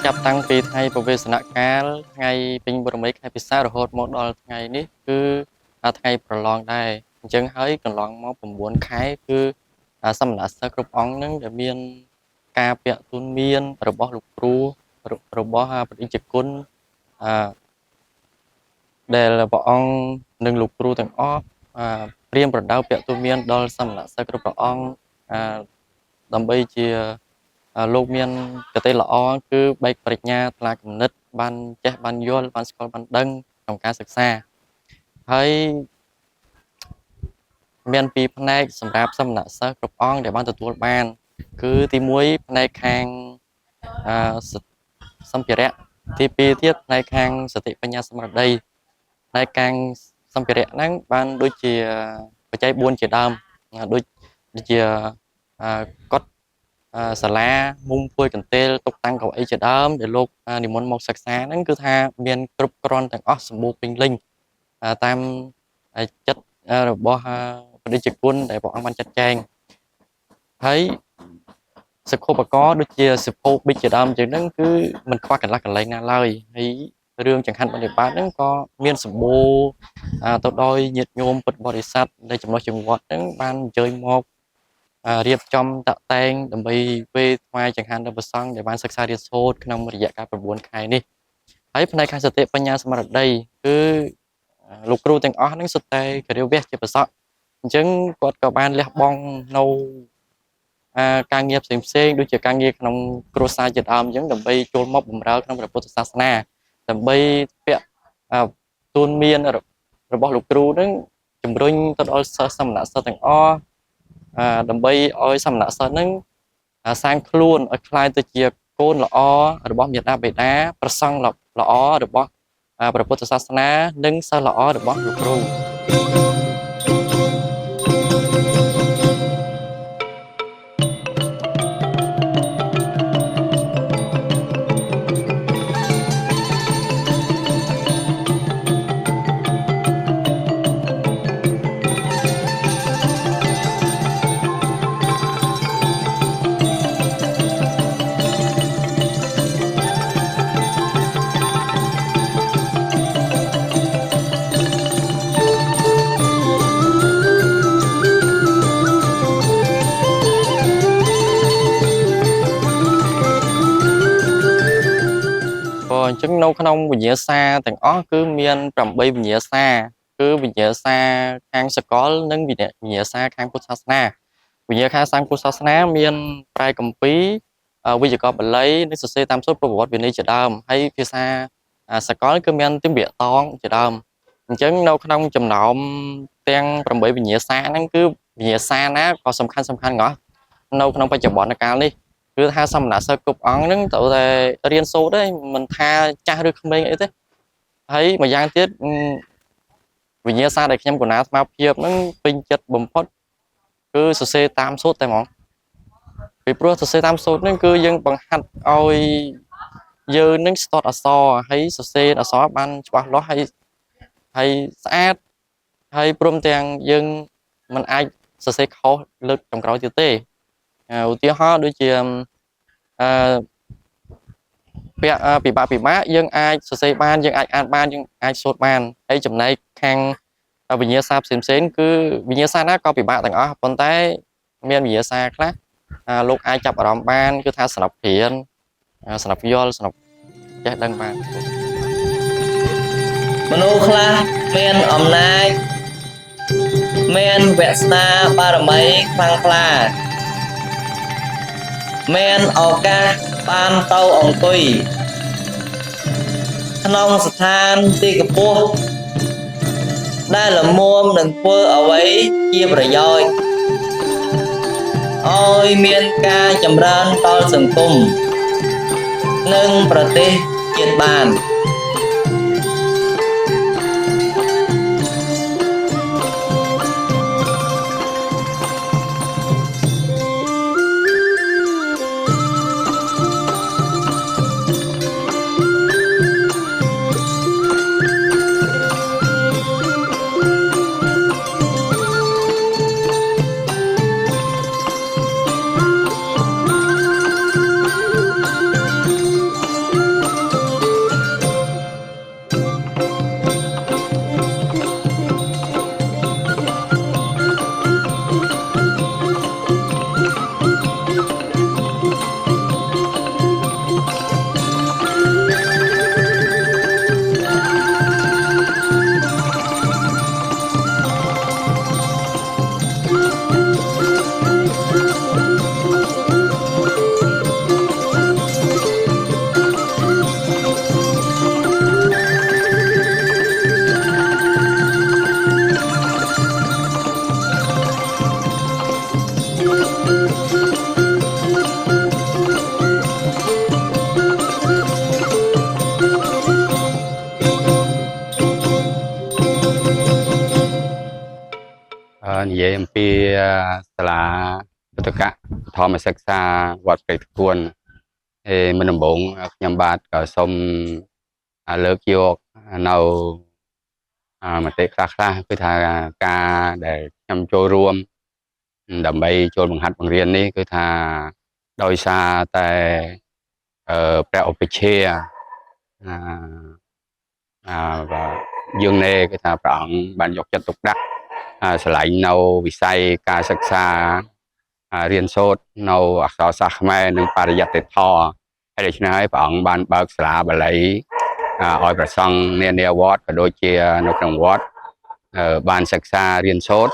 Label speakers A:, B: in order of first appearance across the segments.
A: ចាប់តាំងពីថ្ងៃប្រវេសនកាលថ្ងៃពេញបរមីខែពិសាររហូតមកដល់ថ្ងៃនេះគឺថ្ងៃប្រឡងដែរអញ្ចឹងហើយកន្លងមក9ខែគឺសមណសិស្សគ្រប់អង្គនឹងដែលមានការពាក់ទូនមានរបស់លោកគ្រូរបស់ព្រះរាជគុណដែលព្រះអង្គនិងលោកគ្រូទាំងអស់ព្រាមប្រដៅពាក់ទូនមានដល់សមណសិស្សគ្រប់ព្រះអង្គដើម្បីជាលោកមានកតេល្អគឺបែកប្រាជ្ញាថ្លាគំនិតបានចេះបានយល់បានស្គាល់បានដឹងក្នុងការសិក្សាហើយមានពីរផ្នែកសម្រាប់សមណសិស្សគ្រប់អង្គដែលបានទទួលបានគឺទី1ផ្នែកខាងសម្ភារៈទី2ទៀតផ្នែកខាងសតិបញ្ញាស្មារតីផ្នែកខាងសម្ភារៈហ្នឹងបានដូចជាបច្ច័យ4ជាដើមដូចជាកត់សាលាមុំពួយកន្ទេលតុបតាំងកៅអីជាដើមដែលលោកនិមន្តមកសិក្សាហ្នឹងគឺថាមានគ្រប់គ្រាន់ទាំងអស់សម្បូរពេញលេញតាមចិត្តរបស់ព្រះរាជគុណដែលព្រះអង្គបានចាត់ចែងហើយសិក្ខុបករដូចជាសិភោបិជជាដើមជាងហ្នឹងគឺមិនខ្វះកន្លះកន្លែងណាឡើយហើយរឿងចង្ហាន់បដិបត្តិហ្នឹងក៏មានសម្បូរទៅដោយញាតិញោមពុទ្ធបរិស័ទដែលចំណុះចង្វាត់ហ្នឹងបានអញ្ជើញមករៀបចំតាក់តែងដើម្បីវេថ្វាយចង្ហាន់ដល់ព្រះសង្ឃដែលបានសិក្សារៀនសូត្រក្នុងរយៈកាល9ខែនេះហើយផ្នែកខាងសតិបញ្ញាស្មារតីគឺលោកគ្រូទាំងអស់ហ្នឹងសុទ្ធតែគរិវៈជាប្រសក់អញ្ចឹងគាត់ក៏បានលះបង់នៅការងារផ្សេងដូចជាការងារក្នុងគ្រួសារជាដើមអញ្ចឹងដើម្បីចូលមកបម្រើក្នុងព្រះពុទ្ធសាសនាដើម្បីពាក់ទូនមានរបស់លោកគ្រូហ្នឹងជំរុញទៅដល់សិស្សសមណសិស្សទាំងអស់ដើម្បីឲ្យសមណសិស្សហ្នឹងសាងខ្លួនឲ្យคล้ายទៅជាកូនល្អរបស់មាតាបិតាប្រសង់ល្អរបស់ព្រះពុទ្ធសាសនានិងសិស្សល្អរបស់លោកគ្រូអញ្ចឹងនៅក្នុងវិញ្ញាសាទាំងអស់គឺមាន8វិញ្ញាសាគឺវិញ្ញាសាខាងសកលនិងវិញ្ញាសាខាងពុទ្ធសាសនាវិញ្ញាសាខាងពុទ្ធសាសនាមានប្រែកម្ពីវិជ្ជាបាលីនិងសរសេរតាមសូត្រប្រវត្តិវិន័យជាដើមហើយភាសាសកលគឺមានទិម្រាតងជាដើមអញ្ចឹងនៅក្នុងចំណោមទាំង8វិញ្ញាសាហ្នឹងគឺវិញ្ញាសាណាក៏សំខាន់ទាំងអស់នៅក្នុងបច្ចុប្បន្នកាលនេះគឺថាសមណសិស្សគ្រប់អង្គហ្នឹងត្រូវតែរៀនសូត្រទេមិនថាចាស់ឬក្មេងអីទេហើយមួយយ៉ាងទៀតវិញ្ញាសាដែលខ្ញុំកណាស្មារភាពហ្នឹងពេញចិត្តបំផុតគឺសរសេរតាមសូត្រតែហ្មងពីព្រោះសរសេរតាមសូត្រហ្នឹងគឺយើងបង្ហាត់ឲ្យយើងនឹងស្ទាត់អក្សរហើយសរសេរអក្សរបានច្បាស់លាស់ហើយស្អាតហើយព្រមទាំងយើងមិនអាចសរសេរខុសលើកចុងក្រោយទៀតទេឧទាហរណ៍ដូចជាពាក្យពិបាកយើងអាចសរសេរបានយើងអាចអានបានយើងអាចសូត្របានហើយចំណែកខាងវិញ្ញាសាផ្សេងគឺវិញ្ញាសាណាក៏ពិបាកទាំងអស់ប៉ុន្តែមានវិញ្ញាសាខ្លះលោកអាចចាប់អារម្មណ៍បានគឺថាស្រាប់រៀនស្រាប់យល់ស្រាប់ចេះដឹងបាន
B: មនុស្សខ្លះមានអំណាចមានវាសនាបារមីខ្លាំងក្លាមានឱកាសបានទៅអង្គុយក្នុងស្ថានទីខ្ពស់ដែលល្មមនឹងធ្វើអ្វីជាប្រយោជន៍ឲ្យមានការចម្រើនដល់សង្គមនិងប្រទេសជាតិបាន
C: និយាយអំពីសាលាពុទ្ធកៈធម្មសិក្សាវត្តព្រៃតគួនមិនដំបូងខ្ញុំបាទក៏សូមលើកយកនៅមតិខ្លះគឺថាការដែលខ្ញុំចូលរួមដើម្បីចូលបង្ហាត់បង្រៀននេះគឺថាដោយសារតែព្រះឧបជាយើងនេះគឺថាព្រះអង្គបានយកចិត្តទុកដាក់ឆ្លៃនៅវិស័យការសិក្សារៀនសូត្រនៅអក្សរសាស្ត្រខ្មែរនិងបរិយត្តិធម៌ហើយដូច្នេះហើយព្រះអង្គបានបើកសាលាបាលីឲ្យប្រសង់នានាវត្តក៏ដូចជានៅក្នុងវត្តបានសិក្សារៀនសូត្រ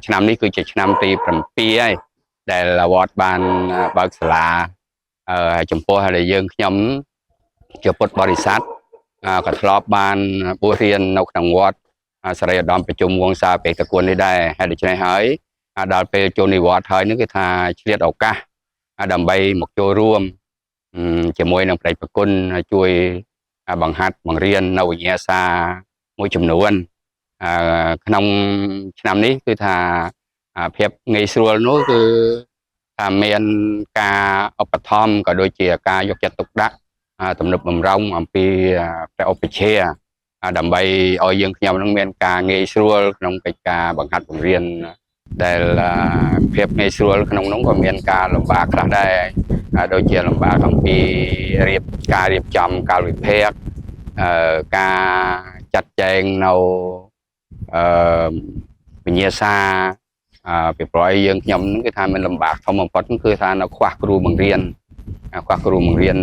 C: ឆ្នាំនេះគឺជាឆ្នាំទី7ហើយដែលវត្តបានបើកសាលាចំពោះហើយយើងខ្ញុំជាពុទ្ធបរិស័ទក៏ធ្លាប់បានបួសរៀននៅក្នុងវត្តសារីឧត្តមប្រជុំវង្សាបេតគុណនេះដែរហើយដូច្នេះហើយដល់ពេលចូលនិវត្តន៍ហើយនេះគឺថាឆ្លៀតឱកាសដើម្បីមកចូលរួមជាមួយនឹងព្រះប្រគុណជួយបង្ហាត់បង្រៀននៅវិញ្ញាសាមួយចំនួនក្នុងឆ្នាំនេះគឺថាភាពងាយស្រួលនោះគឺថាមានការឧបត្ថម្ភក៏ដូចជាការយកចិត្តទុកដាក់ទំនុកបំរុងអំពីព្រះឧបជាដើម្បីឲ្យយើងខ្ញុំនឹងមានការងាយស្រួលក្នុងកិច្ចការបង្ហាត់បង្រៀនដែលភាពងាយស្រួលក្នុងនោះក៏មានការលំបាកខ្លះដែរដូចជាលំបាកអំពីការរៀបចំកាលវិភាគការចាត់ចែងនៅវិញ្ញាសាពីព្រោះយើងខ្ញុំនឹងគឺថាមានលំបាកធំបំផុតគឺថានៅខ្វះគ្រូបង្រៀន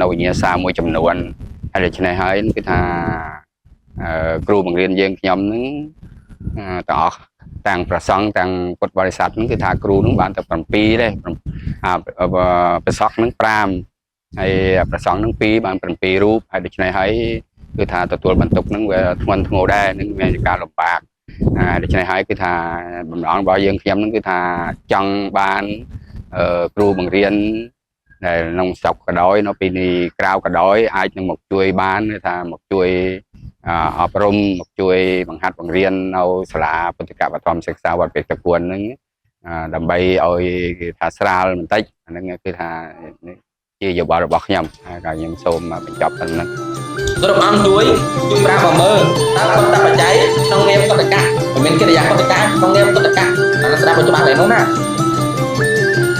C: នៅវិញ្ញាសាមួយចំនួនហើយដូច្នេះហើយគឺថាគ្រូបង្រៀនយើងខ្ញុំនឹងទាំងអស់ទាំងប្រសង់ទាំងពុទ្ធបរិស័ទនឹងគឺថាគ្រូនឹងបានតែ7ទេប្រសង់នឹង5ហើយប្រសង់នឹង2បាន7រូបហើយដូច្នេះហើយគឺថាទទួលបន្ទុកនឹងវាធ្ងន់ធ្ងរដែរនឹងមានការលំបាកដូច្នេះហើយគឺថាបំណងរបស់យើងខ្ញុំនឹងគឺថាចង់បានគ្រូបង្រៀនដែលក្នុងស្រុកក៏ដោយនៅពីនេះក្រៅក៏ដោយអាចនឹងមកជួយបានគឺថាមកជួយអប់រំមកជួយបង្ហាត់បង្រៀននៅសាលាពុទ្ធិកបឋមសិក្សាវត្តព្រៃតគួនហ្នឹងដើម្បីឲ្យគេថាស្រាលបន្តិចអាហ្នឹងគឺថាជាយោបល់របស់ខ្ញុំហើយខ្ញុំសូមបញ្ចប់ប៉ុណ្ណឹង
B: គ្រប់អង្គជួយប្រាស់មកមើលតើគាត់តាបច្ច័យក្នុងនាមពុទ្ធកៈមិនមានកិរិយាពុទ្ធកៈក្នុងនាមពុទ្ធកៈអានោះស្ដាប់ច្បាស់ដែរនោះណា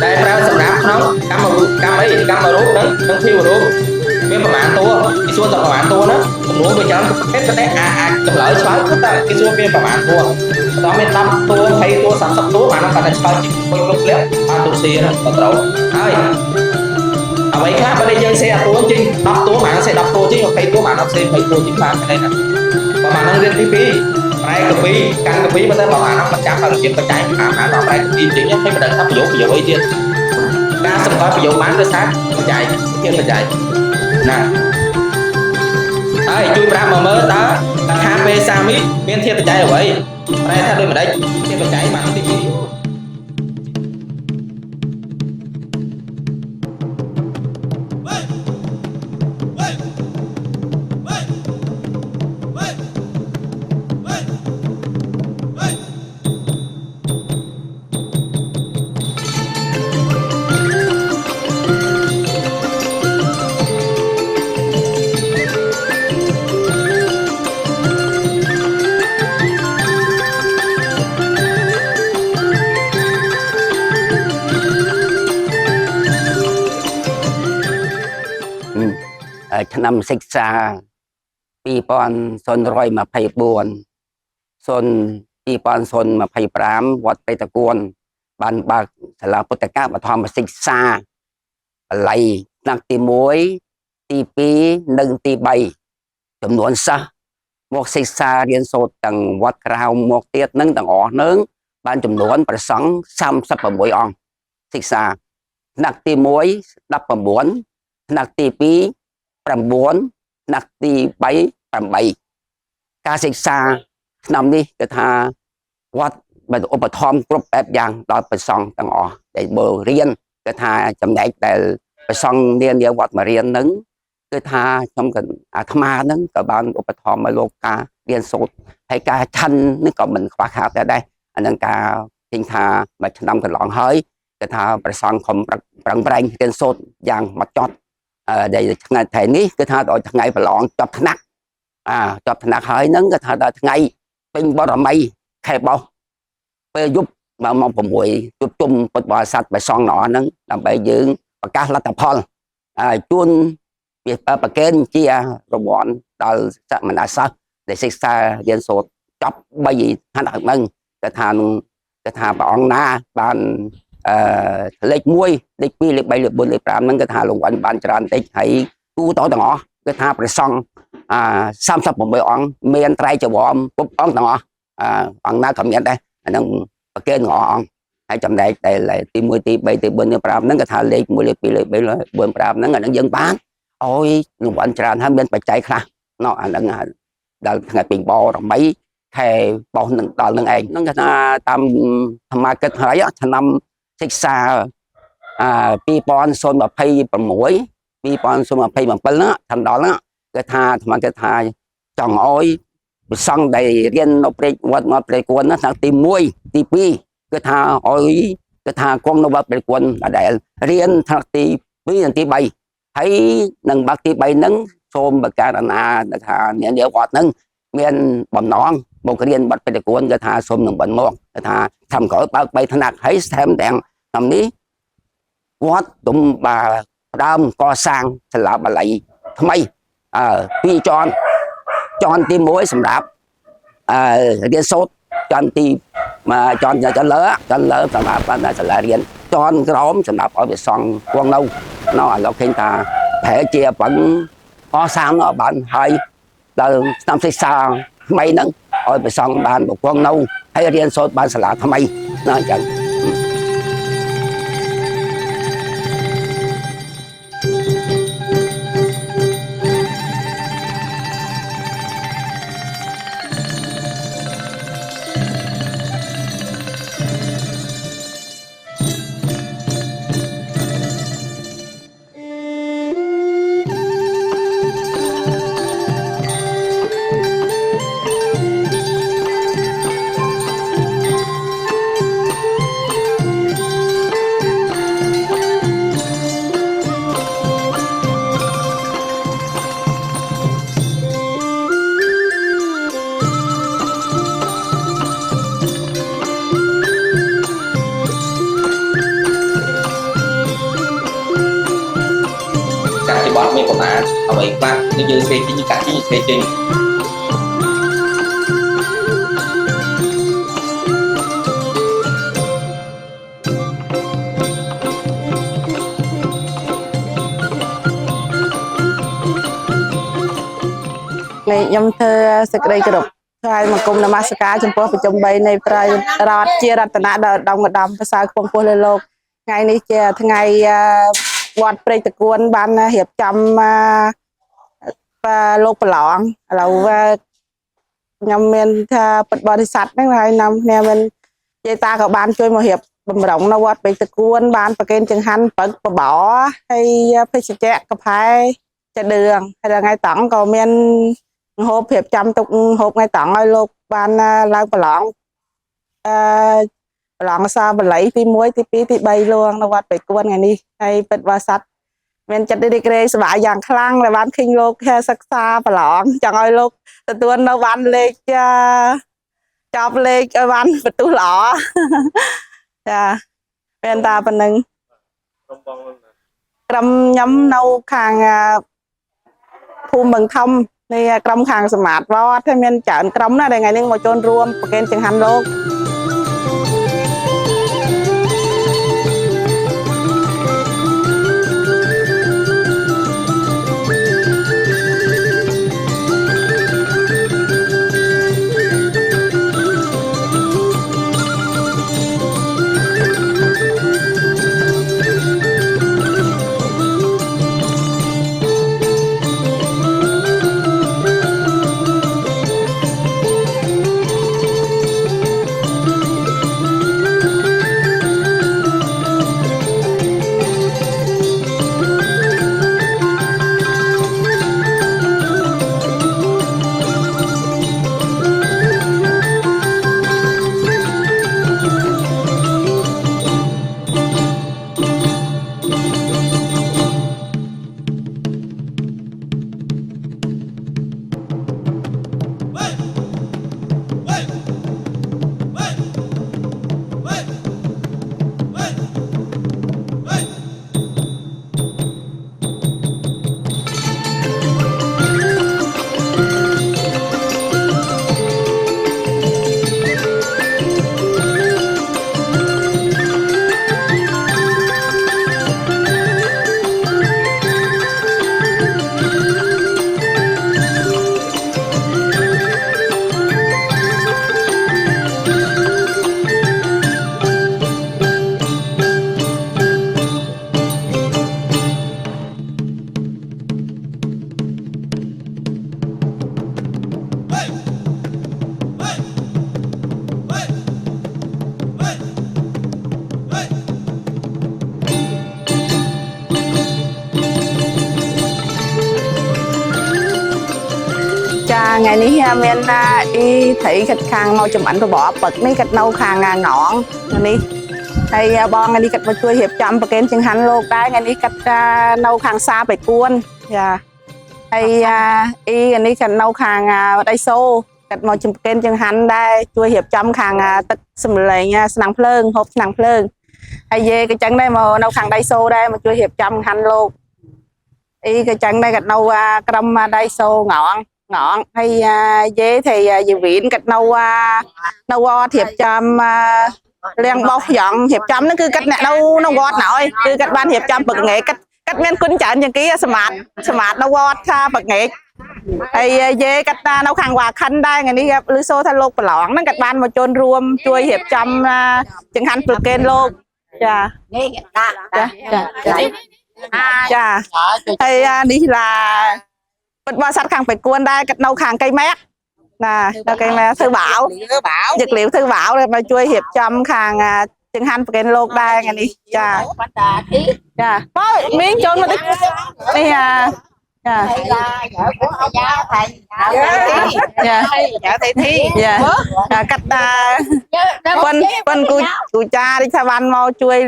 B: ដែលប្រើសម្រាប់ក្នុងកម្មរូបហ្នឹងនឹងធីវរូបមានប្រមាណតួគេសួរតប្រមាណតួណាចំនួនវាច្រើនប្រភេទតែអាចចម្លើយឆ្លើយគឺតែគេសួរមានប្រមាណតួបន្តមាន10តួ20តួ30តួអានោះគាត់តែឆ្លើយជាពុជគ្រប់លក្ខបានទូស៊ីហ្នឹងក៏ត្រូវហើយអ្វីខ្លះបើយើងសេអាតួជិញ10តួបានសេ10តួជិញ20តួបានអត់សេ20តួជិញបានតែណាប្រហែលហ្នឹងរៀនទី2ប្រែកពីកាន់កពីបើតែប្រហែលហ្នឹងមិនចាំឲ្យរៀនបច្ច័យតាមណាដល់ប្រែកពីជិញខ្ញុំមិនដឹងថាប្រយោគអីទៀតការសម្គាល់ប្រយោគបានគឺថាបច្ច័យជាបច្ច័យណាហើយជួយប្រាប់មកមើលតើថាពេលសាមីមានធាតុបច្ច័យអ្វីប្រែថាដូចម្ដេចធាតុបច្ច័យបានទី2
D: ឆ្នាំសិក្សា2024 2025វត្តព្រៃតគួនបានបើកសាលាពុទ្ធកៈបឋមសិក្សាបាលីថ្នាក់ទី1ទី2និងទី3ចំនួនសិស្សមកសិក្សារៀនសូត្រទាំងវត្តក្រៅមកទៀតនឹងទាំងអស់នឹងបានចំនួនប្រសង់36អង្គសិក្សាថ្នាក់ទី1 19ថ្នាក់ទី2 9ថ្នាក់ទី3 8ការសិក្សាឆ្នាំនេះគឺថាវត្តបានឧបត្ថម្ភគ្រប់បែបយ៉ាងដល់ព្រះសង្ឃទាំងអស់ដែលបរៀនគឺថាចំណែកដែលព្រះសង្ឃនាវត្តមករៀននឹងគឺថាខ្ញុំក៏អាត្មានឹងក៏បានឧបត្ថម្ភឲ្យលោកការរៀនសូត្រហើយការឆាន់នេះក៏មិនខ្វះខាតដែរអានឹងការ ឃើញថាមួយឆ្នាំកន្លងហើយគេថាប្រសងខំប្រឹងប្រែងរៀនសូត្រយ៉ាងមកចត់ដែលថ្ងៃថ្ងៃនេះគឺថាដល់ថ្ងៃប្រឡងចប់ថ្នាក់ចប់ថ្នាក់ហើយហ្នឹងគេថាដល់ថ្ងៃពេញបរមីខែបោះពេលយប់ម៉ោង6ជួបជុំពុទ្ធបរិស័ទបិសងណោះហ្នឹងដើម្បីយើងប្រកាសលទ្ធផលជួនវាប្រកេនជារង្វាន់ដល់សមណសិស្សដែលសិក្សារៀនសូត្រចប់3ថ្នាក់ហ្នឹងគេថាព្រះអង្គណាបានលេខ1លេខ2លេខ3លេខ4លេខ5ហ្នឹងគេថារង្វាន់បានច្រើនតិចហើយទូទៅទាំងអស់គេថាព្រះសង្ឃ36អង្គមានត្រៃចវរគ្រប់អង្គទាំងអស់អង្គណាក៏មានដែរអាហ្នឹងប្រកេនទាំងអស់អង្គហើយចំណែកដែលទី1ទី3ទី4ទី5ហ្នឹងគេថាលេខ1លេខ2លេខ3លេខ4 5ហ្នឹងអាហ្នឹងយើងបានអោយរង្វាន់ច្រើនហើយមានបច្ច័យខ្លះណោះអាហ្នឹងដល់ថ្ងៃពេញបរមីខែបោះនឹងដល់នឹងឯងហ្នឹងគេថាតាមធម្មកិច្ចហើយឆ្នាំសិក្សា2026 2027ណាថាដល់ណាគេថាធម្មកិច្ចថាចង់អោយប្រសង់ដែលរៀននៅព្រែកវត្តមកព្រែកគួនណាឆ្នាំទី1ទី2គឺថាអោយគឺថាគង់នៅវត្តព្រែកគួនដែលរៀនថ្នាក់ទី2និងទី3ហើយនឹងបាក់ទី3ហ្នឹងសូមបកករណាថាអ្នកនាវត្តហ្នឹងមានបំណងមករៀនវត្តព្រែកគួនគឺថាសូមនឹងបន្តមកគឺថាធ្វើក្រោយបើក3ថ្នាក់ហើយស្ថែមទាំងតាមនេះវត្តទុំបាដើមកសាងសាលាបាលីថ្មី2ជាន់ទី1សម្រាប់រៀនសូត្រជាន់ទីជាន់លើសម្រាប់បានសាលារៀនជាន់ក្រោមសម្រាប់ឲ្យវាសង់គង់នៅឥឡូវឃើញថាប្រហែលជាប៉ុនកសាងបានហើយដល់ឆ្នាំសិក្សាថ្មីហ្នឹងឲ្យវាសង់បានគង់នៅហើយរៀនសូត្របានសាលាថ្មីណាអញ្ចឹងមានប្រមាណអ្វីខ្លះនេះយើងស្វែងជិញកាត់ជិញស្វែងជិញ
E: ខ្ញុំធ្វើសេចក្តីគោរពថ្វាយបង្គំនមស្ការចំពោះប្រជុំ3នៃប្រយោរដ្ឋជារតនៈដល់ឧត្តមប្រសើរខ្ពង់ខ្ពស់លើលោកថ្ងៃនេះជាថ្ងៃវត្តព្រែកតគួនបានរៀបចំលោកប្រឡងឥឡូវខ្ញុំមានថាពុទ្ធបរិស័ទហ្នឹងហើយនាំគ្នាមានយាយតាក៏បានជួយមករៀបបំរុងនៅវត្តព្រែកតគួនបានប្រគេនចង្ហាន់ព្រឹកបបរហើយភេសជ្ជៈកាផែចាដឿងហើយថ្ងៃតង់ក៏មានហូបរៀបចំទុកហូបថ្ងៃតង់ឲ្យលោកបានឡើងប្រឡងប្រឡងសាបល័យទី1ទី2ទី3លួងនៅវត្តព្រែកគួនថ្ងៃនេះហើយពិតវត្តស័ក្តិមានចិត្តរីករាយសប្បាយយ៉ាងខ្លាំងដែលបានឃើញលោកសិក្សាប្រឡងចង់ឲ្យលោកទទួលនៅបានលេខចប់លេខឲ្យបានបន្ទុះល្អចាមានតាប៉ុណ្្នឹងក្រុមខ្ញុំនៅខាងភូមិបឹងធំនៃក្រុមខាងសមាតវត្តហើយមានច្រើនក្រុមណាដែលថ្ងៃនេះមកចូលរួមប្រគេនចង្ហាន់លោក ngày ní men y thấy cắt khang mau chụp ảnh rồi bỏ bật ní cắt nâu khang ngọn ní hay bon ngày ní cắt mà chui hiệp chăm và kén chừng hành luôn đấy ngày ní cắt nâu khang xa phải cuốn dạ hay y ngày ní cắt nâu khang đây xô cắt mau chụp kén chừng hành đây chui hiệp chăm khang tất sầm lầy nha sẵn phơn hộp sẵn phơn hay về cái chân đây mà nâu khang đây xô đây mà chui hiệp chăm hành luôn y cái chân đây gạch nâu cầm đây xô ngọn hay dễ thì dự viện gạch nâu thiệp chăm liền bóc dọn hiệp chăm nó cứ cách nè nâu gót nội cứ cách ban hiệp chăm bậc nghệ cách men quân chọn những cái smart nâu gót bậc nghệ hay dễ cách nâu khang hòa khăn đây ngày đi gặp lưu xô thay lục lỏng nó cách ban mà chôn ruom chui hiệp chăm chừng hành bậc kên luôn dạ dạ hay đi là bật bao sát khang phải cuốn đây cắt nâu khang cây mét nè cây mét thư bảo dược liệu thư bảo rồi mà chui hiệp chăm khang chừng hành phải kên luôn đây ngày đi dạ dạ miếng chôn mà đi dạ cách quân cụ cha đi theo ban mau chui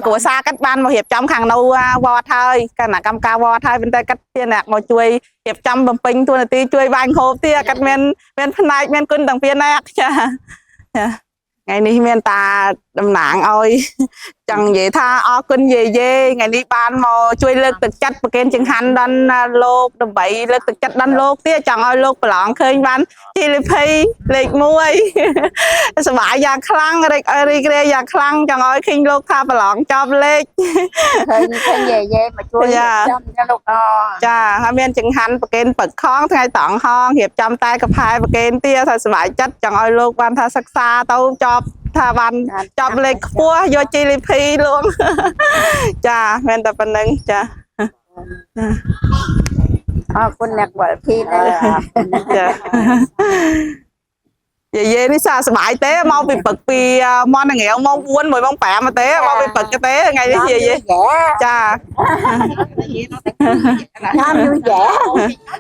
E: của xa cách ban một hiệp trăm khang nâu vọt thôi cái là cam cao vọt thôi bên tay cách tiền lạc một chui hiệp trăm bầm pin thôi là tí chui banh hộp tia cách men phân này men cân đằng phía này ngày ní men ta đâm nặng ơi chẳng vậy tha o cân về dê ngày ní ban mò chui lực thực chất và kén chừng hành đan lô đâm bậy lực thực chất đan lô tia chẳng ơi lô lỏng khơi ban chi lê phi lệch muôiสบายอยากคลั่งอะไรอยากคลั่งจังเอ้ยคิงลูกทาปลองจอบเล็ก
F: เคยเย่มาช่วยจำจะลูก
E: จ้าฮาเมียนจึงหันประเกณฑ์เปิดคล้องไงต่องห้องเหียบจำตายกับพายประเกณฑ์เตี้ยสบายจัดจังเอ้ยลูกวันทาศักษาเต้าจอบทาวันจอบเล็กพัวโยจีลิพีลุงจ้าเมียนแต่ปนึงจ้า
F: คุณนักบอลพี่นะ
E: về ní xa sải té mau bị bật vì mon là nghèo mau quên mười bông bẹ mà té mau bị bật cái té ngày cái gì vậy cha
F: vui vẻ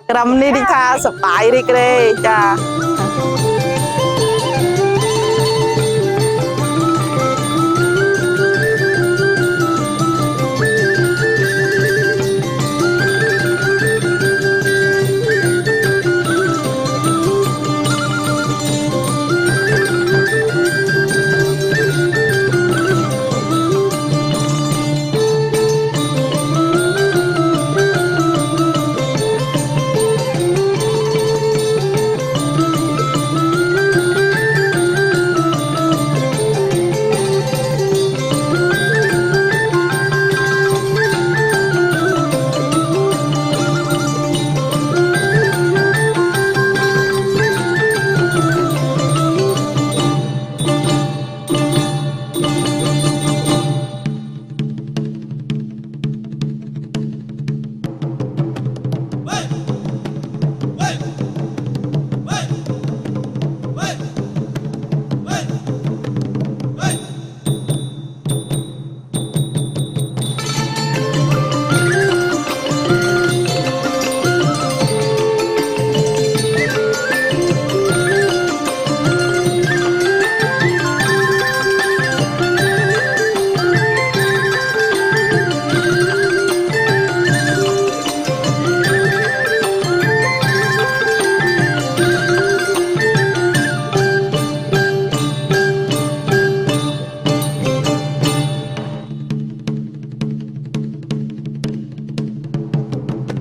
E: cầm đi đi tha sải đi cái cha